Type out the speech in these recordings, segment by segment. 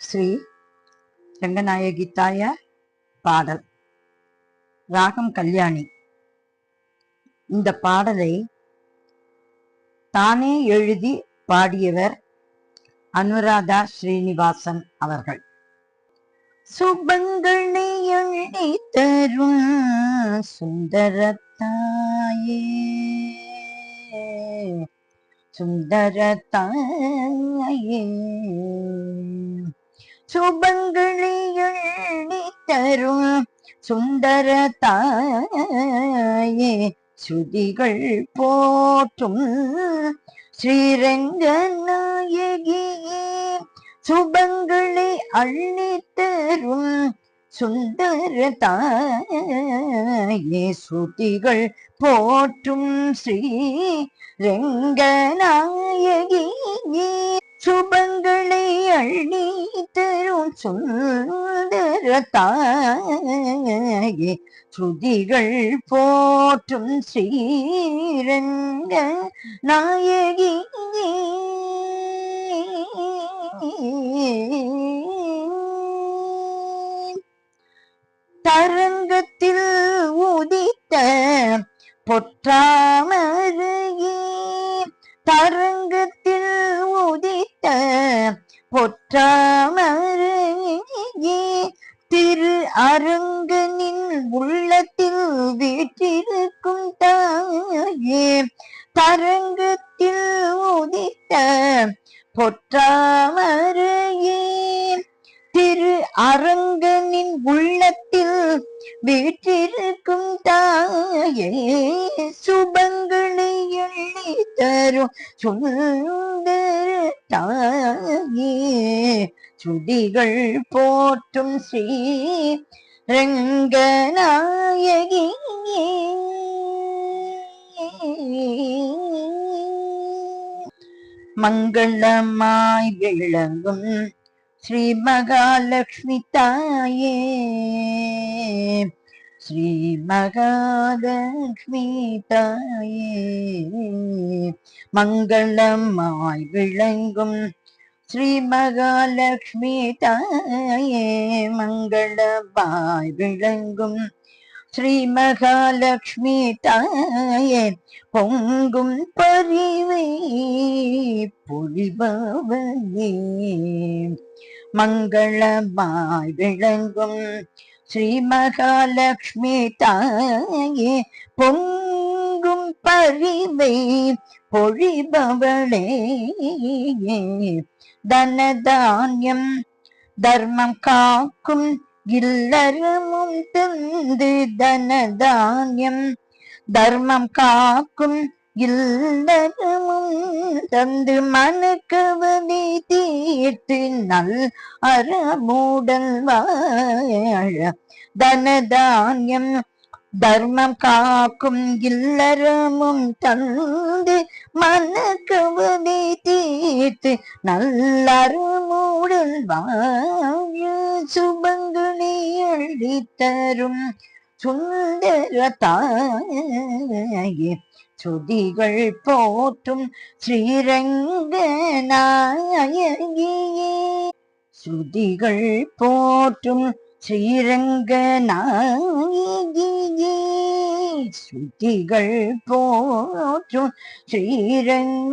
ஸ்ரீ ரங்கநாயகி தாயார் பாடல். ராகம் கல்யாணி. இந்த பாடலை தானே எழுதி பாடியவர் அனுராதா ஸ்ரீனிவாசன் அவர்கள். சுபங்களை எழுதி தரும் சுந்தரத்தாயே, சுந்தரத்தாயே, சுபங்களை எழுதி தரும் சுந்தரத்தாயே, சுதிகள் போற்றும் ஸ்ரீரங்கநாயகியே, சுபங்களை அள்ளித்தரும் சுந்தரத்தாயே, சுதிகள் போற்றும் ஸ்ரீ ரங்கநாயகியே, சுபங்களை அள்ளி தரும் சுந்தரத்தாயே, சுதிகள் போற்றும் ஸ்ரீரங்க நாயகியே, தரங்கத்தில் உதித்த பொற்றாமரையே, தரங்கத்தில் உதித்த பொற்றாமரையே, திரு அரங்கனின் உள்ளத்தில் வீற்றிருக்கும் தாயே, தரங்கத்தில் உதித்த பொற்றாமரையே, திரு அரங்கனின் உள்ளத்தில் வீற்றிருக்கும் தாயே, சுபங்களை எள்ளி தரும் சுந்தர தாயே, சுதிகள் போற்றும் ஸ்ரீ ரங்கநாயகியே, மங்களமாய் விளங்கும் ஸ்ரீ மகாலட்சுமி தாயே, ஸ்ரீ மகாலட்சுமி தாயே, மங்களமாய் விளங்கும் ஸ்ரீ மகாலட்சுமி தாயே, மங்களமாய் விளங்கும் ஸ்ரீ மகாலட்சுமி தாயே, பொங்கும் பரிவை பொழிபவனே, மங்களமாய் விளங்கும் ஸ்ரீ மகாலட்சுமி தாயே, பொங்கும் பரிவை பொழிபவளே, தனதான்யம் தர்மம் காக்கும் இல்லறமும் தந்து, தனதான்யம் தர்மம் காக்கும் இல்லறமும் தந்து, மனக்கவலை தீர்த்து நல் அறமுடன் வாழ, தனதான்யம் தர்மம் காக்கும் இல்லறமும் தந்து, மனக்கவலை தீர்த்து நல்லறமுடன் வாழ, சுபங்களை அள்ளித்தரும் சுந்தரத்தாயே, சுதிகள் போற்றும் ஸ்ரீரங்கநாயகியே, சுதிகள் போற்றும் ஸ்ரீரங்கநாயகியே, சுதிகள் போற்றும் ஸ்ரீரங்கநாயகியே.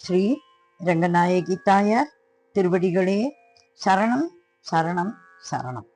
ஸ்ரீ ரங்கநாயகி தாயார் திருவடிகளே சரணம் சரணம் சரணம்.